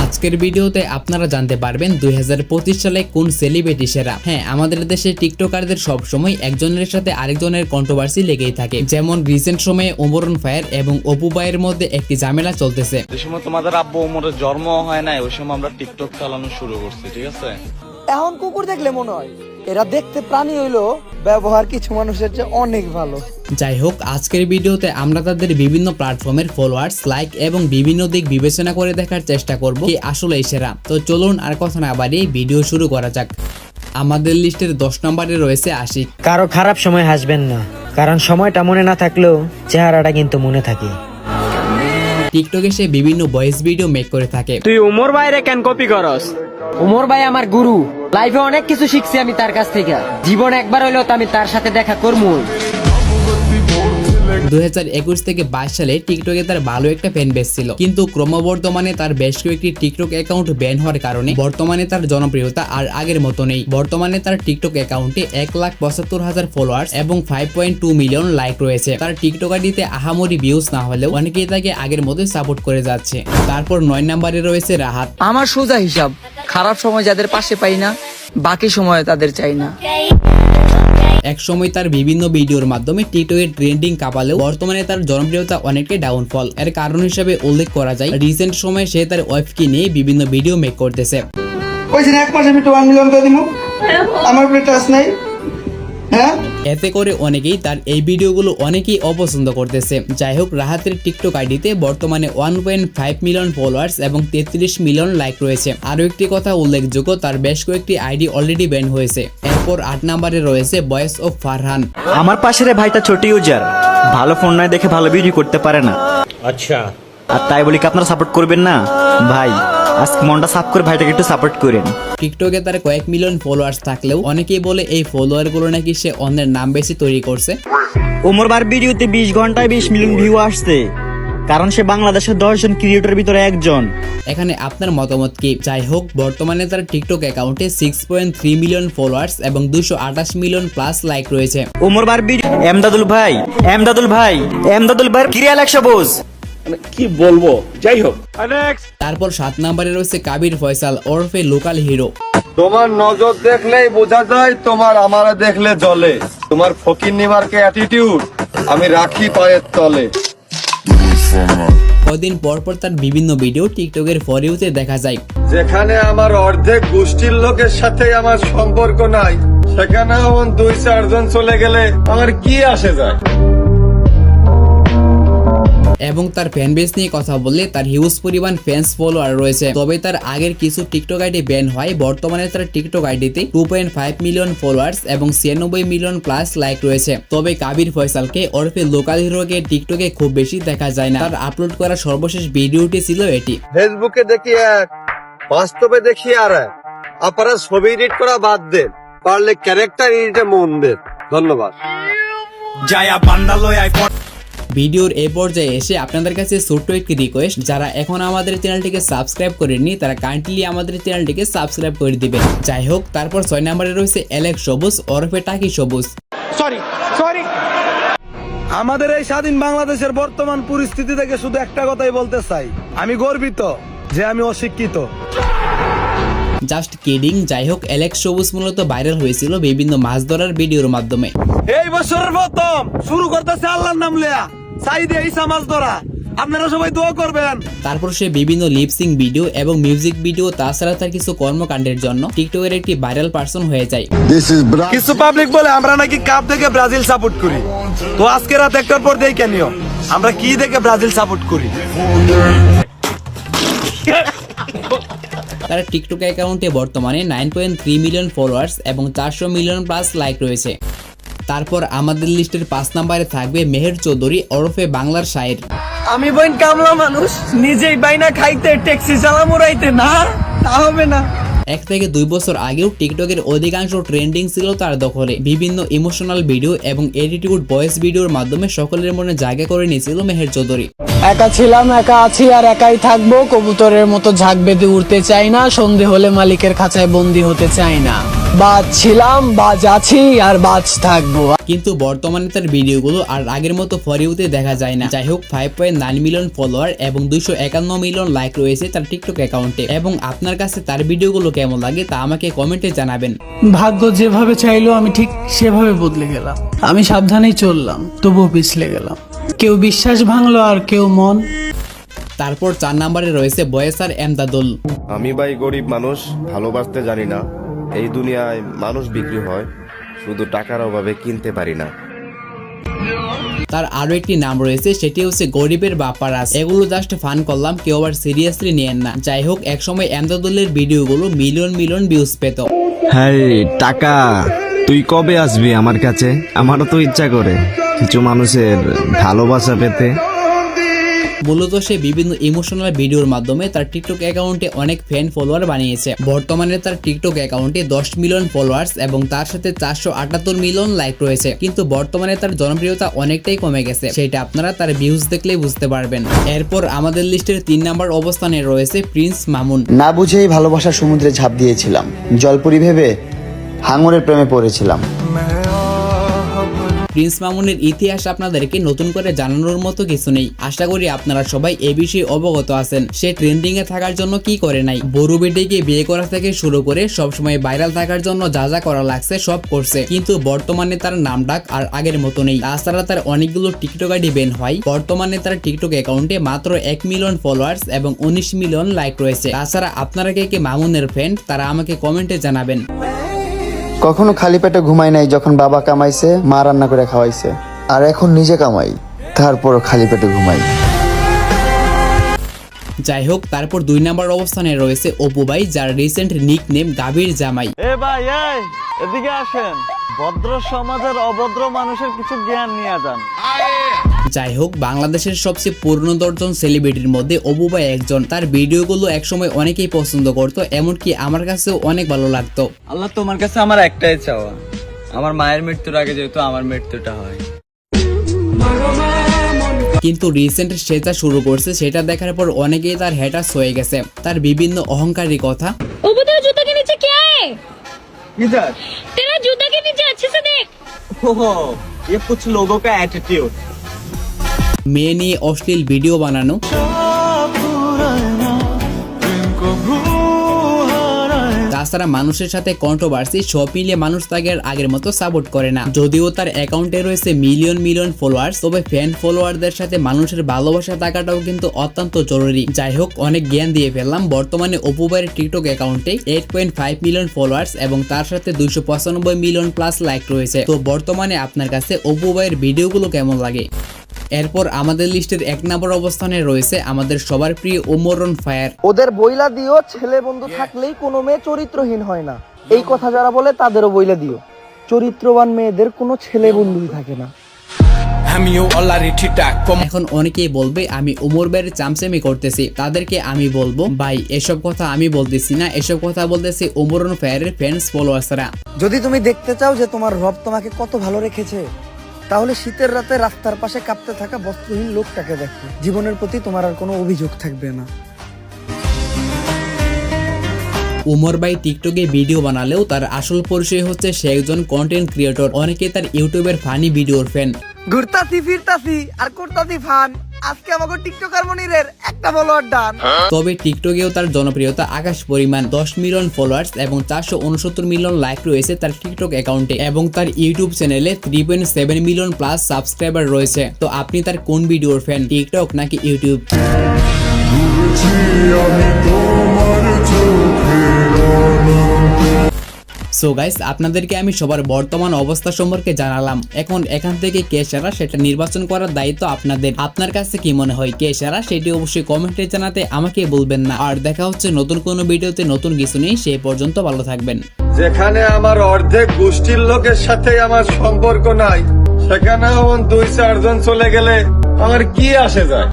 আজকের ভিডিওতে আপনারা জানতে পারবেন 2025 সালে কোন সেলিব্রিটি সেরা। হ্যাঁ, আমাদের দেশে টিকটকারদের সবসময় একজনের সাথে আরেকজনের কন্ট্রোভার্সি লেগেই থাকে। যেমন রিসেন্ট সময়ে ওমরন ফায়ার এবং অপু ভাইয়ের মধ্যে একটি ঝামেলা চলতেছে। যে সময় তোমাদের আব্বু ওমরের জন্ম হয় নাই, ওই সময় আমরা টিকটক চালানো শুরু করছি, ঠিক আছে? এখন কুকুর দেখলে মনে হয় এরা দেখতে প্রাণী হইলো, ব্যবহার কিছু মানুষের চেয়ে অনেক ভালো। যাই হোক, আজকের ভিডিওতে আমরা তাদের বিভিন্ন প্ল্যাটফর্মের ফলোয়ার্স, লাইক এবং বিভিন্ন দিক বিবেচনা করে দেখার চেষ্টা করব কে আসলেই সেরা। তো চলুন আর কথা না বাড়িয়ে ভিডিও শুরু করা যাক। আমাদের লিস্টের 10 নম্বরে রয়েছে আশিক। কারো খারাপ সময় হাসবেন না, কারণ সময়টা মনে না থাকলেও চেহারাটা কিন্তু মনে থাকে। টিকটকে সে বিভিন্ন ভয়েস ভিডিও মেক করে থাকে। তুই উমর ভাইরে কেন কপি করস? উমর ভাই আমার গুরু, লাইফে অনেক কিছু শিখছি আমি তার কাছ থেকে। জীবন একবার হইলেও তো আমি তার সাথে দেখা করবো। 2021 থেকে 22 সালে টিকটকে তার ভালো একটা ফ্যান বেস ছিল, কিন্তু ক্রমবর্ধমানে তার বেশ কয়েকটি টিকটক অ্যাকাউন্ট ব্যান হওয়ার কারণে বর্তমানে তার জনপ্রিয়তা আর আগের মতো নেই। বর্তমানে তার টিকটক অ্যাকাউন্টে 1,75,000 ফলোয়ার্স এবং 5.2 মিলিয়ন লাইক রয়েছে। তার টিকটক আইডিতে আহামরি ভিউজ না হলেও অনেকেই তাকে আগের মতোই সাপোর্ট করে যাচ্ছে। তারপর 9 নম্বরে রয়েছে রাহাত। আমার সোজা হিসাব, খারাপ সময় যাদের পাশে পাই না, বাকি সময় তাদের চাই না। এক সময় তার বিভিন্ন ভিডিওর মাধ্যমে টিকটকে ট্রেন্ডিং কাঁপালেও বর্তমানে তার জনপ্রিয়তা অনেকটাই ডাউনফল। এর কারণ হিসেবে উল্লেখ করা যায় রিসেন্ট সময়ে সে তার ওয়াইফকে নিয়ে বিভিন্ন ভিডিও মেক করতেছে। এতে করে অনেকেই তার এই ভিডিওগুলো অনেকেই অপছন্দ করতেছে। যাই হোক, রাহাতের টিকটক আইডিতে বর্তমানে 1.5 মিলিয়ন ফলোয়ার্স এবং 33 মিলিয়ন লাইক রয়েছে। আরো একটি কথা উল্লেখযোগ্য, তার বেশ কয়েকটি আইডি অলরেডি ব্যান হয়েছে। এরপর 8 নম্বরে রয়েছে ভয়েস অফ ফারহান। আমার পাশের ভাইটা ছোট ইউজার, ভালো ফোন নয় দেখে ভালো ভিডিও করতে পারে না। আচ্ছা, আর তাই বলি কি আপনারা সাপোর্ট করবেন না? ভাই আজকে মনটা সাফ করে ভাইটাকে একটু সাপোর্ট করেন। টিকটকে তার কয়েক মিলিয়ন ফলোয়ার্স থাকলেও অনেকেই বলে এই ফলোয়ার গুলো নাকি সে অন্যের নাম বেশি তৈরি করছে। ওমর বার ভিডিওতে 20 ঘন্টায় 20 মিলিয়ন ভিউ আসছে, কারণ সে বাংলাদেশের 10 জন ক্রিয়েটরের ভিতরে একজন। এখানে আপনার মতামত কি? যাই হোক, বর্তমানে তার টিকটক অ্যাকাউন্টে 6.3 মিলিয়ন ফলোয়ার্স এবং 228 মিলিয়ন প্লাস লাইক রয়েছে। ওমর বার ভিডিও এমদাদুল ভাই ক্রিয়াল 100 বোঝ কি বলবো, যাই হোক। তারপর 7 নম্বরে রয়েছে কাবির ফয়সাল ওরফে লোকাল হিরো। তোমার নজর দেখলেই বোঝা যায়, তোমার আমারে দেখলে জ্বলে। তোমার ফকির নিমার্কে অ্যাটিটিউড আমি রাখি পায়ের তলে। কদিন পর পর তার বিভিন্ন ভিডিও টিকটকের ফর ইউতে দেখা যায়। যেখানে আমার অর্ধেক গোষ্ঠীর লোকের সাথে আমার সম্পর্ক নাই, সেখানে এমন 2-4 জন চলে গেলে আমার কি আসে যায়। এবং তার ফ্যান বেস নিয়ে কথা বললে তার হিউজ পরিমাণ ফ্যান্স ফলোয়ার রয়েছে। তবে তার আগের কিছু টিকটক আইডি ব্যান হয়। বর্তমানে তার টিকটক আইডিতে 2.5 মিলিয়ন ফলোয়ার্স এবং 96 মিলিয়ন প্লাস লাইক রয়েছে। তবে কাবির ফয়সালকে ওরফে লোকাল হিরোকে টিকটকে খুব বেশি দেখা যায় না। তার আপলোড করা সর্বশেষ ভিডিওটি ছিল এটি। ফেসবুকে দেখি এক, বাস্তবে দেখি আর এক। আপনারা ছবি এডিট করা বাদ দেন, পারলে ক্যারেক্টার এডিটে মন দেন। ধন্যবাদ। ভিডিওর এই পর্যায়ে এসে আপনাদের কাছে ছোট্ট একটি রিকোয়েস্ট, যারা এখন আমাদের চ্যানেলটিকে সাবস্ক্রাইব করেননি তারা কাইন্ডলি আমাদের চ্যানেলটিকে সাবস্ক্রাইব করে দিবেন। যাই হোক, তারপর 6 নম্বরে রয়েছে অ্যালেক্স সবুজ ওরফে টাকি সবুজ। আমাদের এই স্বাধীন বাংলাদেশের বর্তমান পরিস্থিতি থেকে শুধু একটা কথাই বলতে চাই, আমি গর্বিত যে আমি অশিক্ষিত। Just kidding. যাই হোক, অ্যালেক্স সবুজ মূলত ভাইরাল হয়েছিল বিভিন্ন মাছ ধরার ভিডিওর মাধ্যমে। এই বছরের প্রথম শুরু করতেছে আল্লাহর নাম লিয়া, সাইদে ইসা মাছ ধরা। আপনারা সবাই দোয়া করবেন। তারপর সে বিভিন্ন লিপসিং ভিডিও এবং মিউজিক ভিডিও, তাছাড়া তার কিছু কর্মকাণ্ডের জন্য টিকটকের একটি ভাইরাল পারসন হয়ে যায়। কিছু পাবলিক বলে আমরা নাকি কাপ দেখে ব্রাজিল সাপোর্ট করি। তো আজকে রাত 1টার পর দেখে নিও আমরা কি দেখে ব্রাজিল সাপোর্ট করি। তার টিকটক অ্যাকাউন্টে বর্তমানে 9.3 মিলিয়ন ফলোয়ার্স এবং 400 মিলিয়ন প্লাস লাইক রয়েছে। তারপর আমাদের লিস্টের 5 নম্বরে থাকবে মেহের চৌধুরী ওরফে বাংলার শায়ের। আমি বইন কামলা মানুষ, নিজেই বাইনা খাইতে ট্যাক্সি চালা মোড়াইতে না, তা হবে না। 1 থেকে 2 বছর আগেও টিকটকের অধিকাংশ ট্রেন্ডিং ছিল তার দখলে। বিভিন্ন ইমোশনাল ভিডিও এবং এডিটিউড ভয়েস ভিডিওর মাধ্যমে সকলের মনে জায়গা করে নিয়েছিল মেহের চৌধুরী। একা ছিলাম, একা আছি আর একাই থাকবো। কবুতরের মতো ঝাঁক বেঁধে উড়তে চাই না, সন্ধে হলে মালিকের খাঁচায় বন্দি হতে চাই না। বাজ ছিলাম, বাজ আছি, আর বাজ থাকবো। কিন্তু বর্তমানে তার ভিডিওগুলো আর আগের মতো ফরিউতে দেখা যায় না। যাই হোক, 5.9 মিলিয়ন ফলোয়ার এবং 251 মিলিয়ন লাইক রয়েছে তার টিকটক অ্যাকাউন্টে। এবং আপনার কাছে তার ভিডিওগুলো কেমন লাগে তা আমাকে কমেন্টে জানাবেন। ভাগ্য যেভাবে চাইলো আমি ঠিক সেভাবে বদলে গেলাম। আমি সাবধানেই চললাম, তবুও পিছলে গেলাম। কেউ বিশ্বাস ভাঙলো আর কেউ মন। তারপর 4 নম্বরে রয়েছে বয়েসার এমদাদুল। আমি ভাই গরিব মানুষ, ভালোবাসতে জানি না। এই দুনিয়ায় মানুষ বিক্রি হয়, শুধু টাকার অভাবে কিনতে পারি না। তার আরো একটি নাম রয়েছে, সেটি হচ্ছে গরিবের বাপারাজ। এগুলো জাস্ট ফান করলাম, কেউ আবার সিরিয়াসলি নিয়েন না। যাই হোক, একসময় এমদাদুলের ভিডিওগুলো মিলিয়ন মিলিয়ন ভিউজ পেত। হ্যাঁ টাকা, তুই কবে আসবি আমার কাছে? আমারও তো ইচ্ছা করে কিছু মানুষের ভালোবাসা পেতে। মূলত সে বিভিন্ন ইমোশনাল ভিডিওর মাধ্যমে তার টিকটক অ্যাকাউন্টে অনেক ফ্যান ফলোয়ার বানিয়েছে। বর্তমানে তার টিকটক অ্যাকাউন্টে 10 মিলিয়ন ফলোয়ার্স এবং তার সাথে 478 মিলিয়ন লাইক রয়েছে। কিন্তু বর্তমানে তার জনপ্রিয়তা অনেকটাই কমে গেছে, সেটা আপনারা তার ভিউজ দেখলেই বুঝতে পারবেন। এরপর আমাদের লিস্টের 3 নম্বর অবস্থানে রয়েছে প্রিন্স মামুন। না বুঝেই ভালোবাসার সমুদ্রে ঝাঁপ দিয়েছিলাম, জলপুরি ভেবে হাঙরের প্রেমে পড়েছিলাম। প্রিন্স মামুনের ইতিহাস আপনাদেরকে নতুন করে জানানোর মতো কিছু নেই। আশা করি আপনারা সবাই এ বিষয়ে অবগত আছেন। সে ট্রেন্ডিং এ থাকার জন্য কি করে নাই, বড় বেটিকে বিয়ে করা থেকে শুরু করে সবসময় ভাইরাল থাকার জন্য যা যা করা লাগছে সব করছে। কিন্তু বর্তমানে তার নাম ডাক আর আগের মতো নেই। তাছাড়া তার অনেকগুলো টিকটক আইডি ব্যান হয়। বর্তমানে তার টিকটক অ্যাকাউন্টে মাত্র 1 মিলিয়ন ফলোয়ার্স এবং 19 মিলিয়ন লাইক রয়েছে। তাছাড়া আপনারা কে কে মামুনের ফ্রেন্ড তারা আমাকে কমেন্টে জানাবেন। কখনো খালি পেটে ঘুমাই নাই যখন বাবা কামাইছে, মা রান্না করে খাওয়াইছে। আর এখন নিজে কামাই, তারপরও খালি পেটে ঘুমাই। যাই হোক, তারপর 2 নম্বর অবস্থানে রয়েছে অপু ভাই, যার রিসেন্ট নিক নেম গাভীর জামাই। এ ভাই, এই এদিকে আসেন, ভদ্র সমাজের অভদ্র মানুষের কিছু জ্ঞান নিয়ে যান। যাই হোক, বাংলাদেশের সবচেয়ে পূর্ণদর্শন সেলিব্রিটির মধ্যে অপু ভাই একজন। তার ভিডিওগুলো একসময় অনেকেই পছন্দ করতো, এমনকি আমার কাছেও অনেক ভালো লাগতো। আল্লাহ, তোমার কাছে আমার একটাই চাওয়া, আমার মায়ের মৃত্যুর আগে যেহেতু আমার মৃত্যুটা হয়। কিন্তু রিসেন্ট সে যা শুরু করছে সেটা দেখার পর অনেকেই তার হ্যাটার্স হয়ে গেছে। তার বিভিন্ন অহংকারী কথা। ओबू तेरा जूता के नीचे क्या है? इधर तेरा जूता के नीचे अच्छे से देख। ओहो, ये कुछ लोगों का एटीट्यूड। মেয়ে নিয়ে অশ্লীল ভিডিও বানানো, তাছাড়া মানুষের সাথে কন্ট্রোভার্সি, সব মিলিয়ে মানুষ তাকে আর আগের মতো সাপোর্ট করে না। যদিও তার অ্যাকাউন্টে রয়েছে মিলিয়ন মিলিয়ন ফলোয়ার্স, তবে ফ্যান ফলোয়ারদের সাথে মানুষের ভালোবাসা থাকাটাও কিন্তু অত্যন্ত জরুরি। যাই হোক, অনেক জ্ঞান দিয়ে ফেললাম। বর্তমানে অপু ভাইয়ের টিকটক অ্যাকাউন্টে 8.5 মিলিয়ন ফলোয়ার্স এবং তার সাথে 295 মিলিয়ন প্লাস লাইক রয়েছে। তো বর্তমানে আপনার কাছে অপু ভাইয়ের ভিডিওগুলো কেমন লাগে? এরপর আমাদের লিস্টের 1 নম্বর অবস্থানে রয়েছে আমাদের সবার প্রিয় ওমরন ফায়ার। ওদের বইলা দিও, ছেলে বন্ধু থাকলেই কোনো মেয়ে চরিত্রহীন হয় না। এই কথা যারা বলে তাদেরও বইলা দিও, চরিত্রবান মেয়েদের কোনো ছেলে বন্ধুই থাকে না। এখন অনেকেই বলবে আমি ওমর ভাইয়ের চামচামি করতেছি। তাদেরকে আমি বলবো, ভাই এসব কথা আমি বলতেছি না, এসব কথা বলতেছি ওমরন ফায়ারের ফ্যান্স ফলোয়ার্সরা। যদি তুমি দেখতে চাও যে তোমার রব তোমাকে কত ভালো রেখেছে, তাহলে শীতের রাতে রাস্তার পাশে কাঁপতে থাকা বস্ত্রহীন লোকটাকে দেখো। জীবনের প্রতি তোমার আর কোনো অভিযোগ থাকবে না। ওমর ভাই টিকটকে ভিডিও বানালেও তার আসল পরিচয় হচ্ছে সে একজন কন্টেন্ট ক্রিয়েটর। অনেকে তার ইউটিউবের ফানি ভিডিওর ফ্যান। ঘুরতাছি ফিরতাছি আর করতাছি ফান, আজকে আমাকে টিকটকার মনিরের একটা ফলোয়ার ডান। তবে টিকটকেও তার জনপ্রিয়তা আকাশ পরিমাণ। 10 মিলিয়ন ফলোয়ার্স এবং 469 মিলিয়ন লাইক রয়েছে তার টিকটক অ্যাকাউন্টে এবং তার ইউটিউব চ্যানেলে 3.7 মিলিয়ন প্লাস সাবস্ক্রাইবার রয়েছে। তো আপনি তার কোন ভিডিওর ফ্যান, টিকটক নাকি ইউটিউব? সো গাইস, আপনাদেরকে আমি সবার বর্তমান অবস্থা সম্পর্কে জানালাম। এখন এখান থেকে কে সেরা সেটা নির্বাচন করার দায়িত্ব আপনাদের। আপনার কাছে কি মনে হয় কে সেরা, সেটি অবশ্যই কমেন্টে জানাতে আমাকে বলবেন না। আর দেখা হচ্ছে নতুন কোনো ভিডিওতে নতুন কিছু নেই। সেই পর্যন্ত ভালো থাকবেন। যেখানে আমার অর্ধেক গোষ্ঠীর লোকের সাথে আমার সম্পর্ক নাই, সেখানে আমার 2-4 জন চলে গেলে আমার কি আসে যায়?